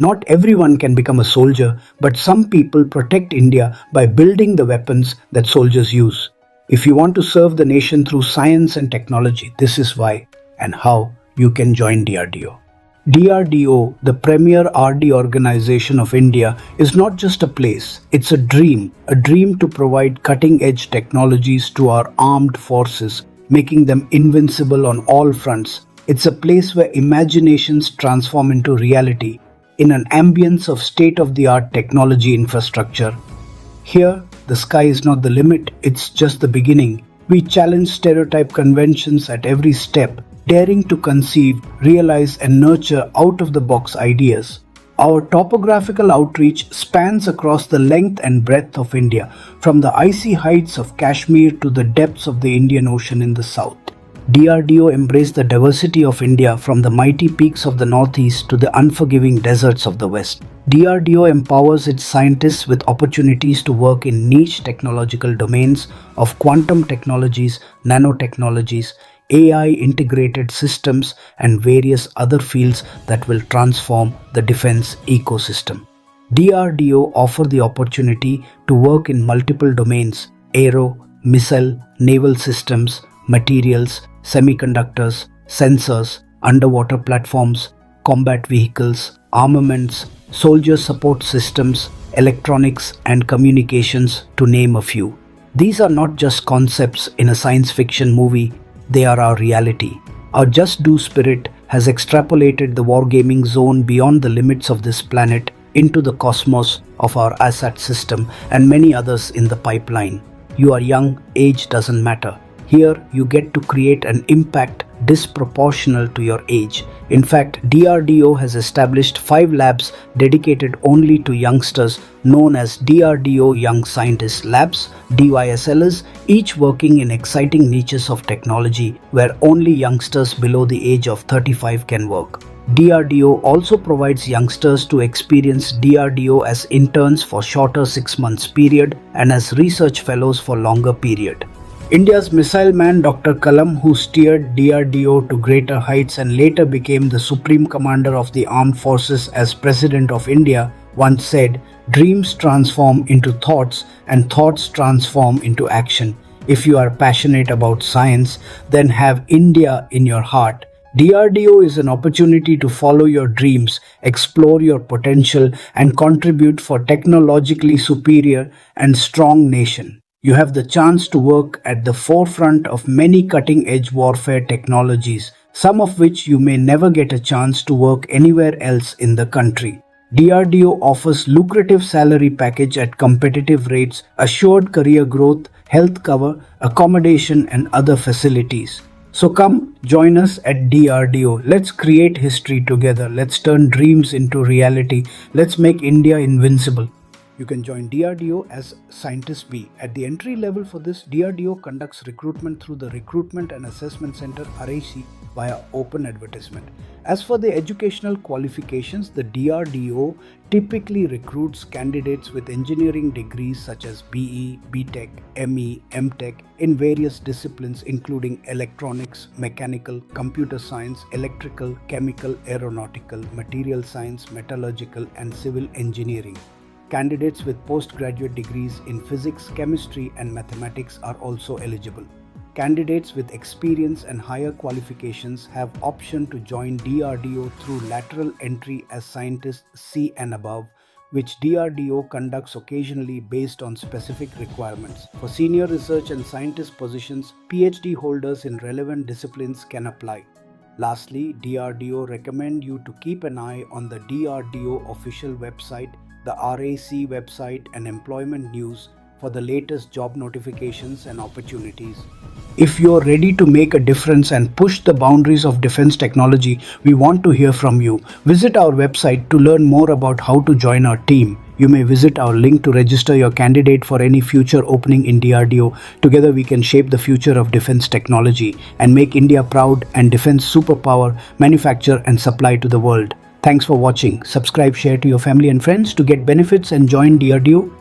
Not everyone can become a soldier, but some people protect India by building the weapons that soldiers use. If you want to serve the nation through science and technology, this is why and how you can join DRDO. DRDO, the premier RD organization of India, is not just a place, it's a dream to provide cutting-edge technologies to our armed forces, making them invincible on all fronts. It's a place where imaginations transform into reality in an ambience of state-of-the-art technology infrastructure. Here, the sky is not the limit, it's just the beginning. We challenge stereotype conventions at every step, daring to conceive, realize and nurture out-of-the-box ideas. Our topographical outreach spans across the length and breadth of India, from the icy heights of Kashmir to the depths of the Indian Ocean in the south. DRDO embraced the diversity of India from the mighty peaks of the northeast to the unforgiving deserts of the west. DRDO empowers its scientists with opportunities to work in niche technological domains of quantum technologies, nanotechnologies, AI integrated systems and various other fields that will transform the defense ecosystem. DRDO offers the opportunity to work in multiple domains: aero, missile, naval systems, materials, semiconductors, sensors, underwater platforms, combat vehicles, armaments, soldier support systems, electronics and communications, to name a few. These are not just concepts in a science fiction movie, they are our reality. Our just do spirit has extrapolated the wargaming zone beyond the limits of this planet into the cosmos of our ASAT system and many others in the pipeline. You are young, age doesn't matter. Here you get to create an impact disproportional to your age. In fact, DRDO has established 5 labs dedicated only to youngsters known as DRDO Young Scientist Labs, DYSLs, each working in exciting niches of technology where only youngsters below the age of 35 can work. DRDO also provides youngsters to experience DRDO as interns for shorter 6 months period and as research fellows for longer period. India's missile man Dr. Kalam, who steered DRDO to greater heights and later became the Supreme Commander of the Armed Forces as President of India, once said, "Dreams transform into thoughts and thoughts transform into action. If you are passionate about science, then have India in your heart." DRDO is an opportunity to follow your dreams, explore your potential and contribute for technologically superior and strong nation. You have the chance to work at the forefront of many cutting-edge warfare technologies, some of which you may never get a chance to work anywhere else in the country. DRDO offers lucrative salary package at competitive rates, assured career growth, health cover, accommodation and other facilities. So come, join us at DRDO. Let's create history together. Let's turn dreams into reality. Let's make India invincible. You can join DRDO as Scientist B. At the entry level for this, DRDO conducts recruitment through the Recruitment and Assessment Center RAC via open advertisement. As for the educational qualifications, the DRDO typically recruits candidates with engineering degrees such as BE, B.Tech, ME, M.Tech in various disciplines including electronics, mechanical, computer science, electrical, chemical, aeronautical, material science, metallurgical and civil engineering. Candidates with postgraduate degrees in physics, chemistry and mathematics are also eligible. Candidates with experience and higher qualifications have option to join DRDO through lateral entry as Scientist C and above, which DRDO conducts occasionally based on specific requirements. For senior research and scientist positions, PhD holders in relevant disciplines can apply. Lastly, DRDO recommend you to keep an eye on the DRDO official website, the RAC website and employment news for the latest job notifications and opportunities. If you're ready to make a difference and push the boundaries of defense technology, we want to hear from you. Visit our website to learn more about how to join our team. You may visit our link to register your candidate for any future opening in DRDO. Together we can shape the future of defense technology and make India proud and defense superpower, manufacture and supply to the world. Thanks for watching. Subscribe, share to your family and friends to get benefits and join DRDO.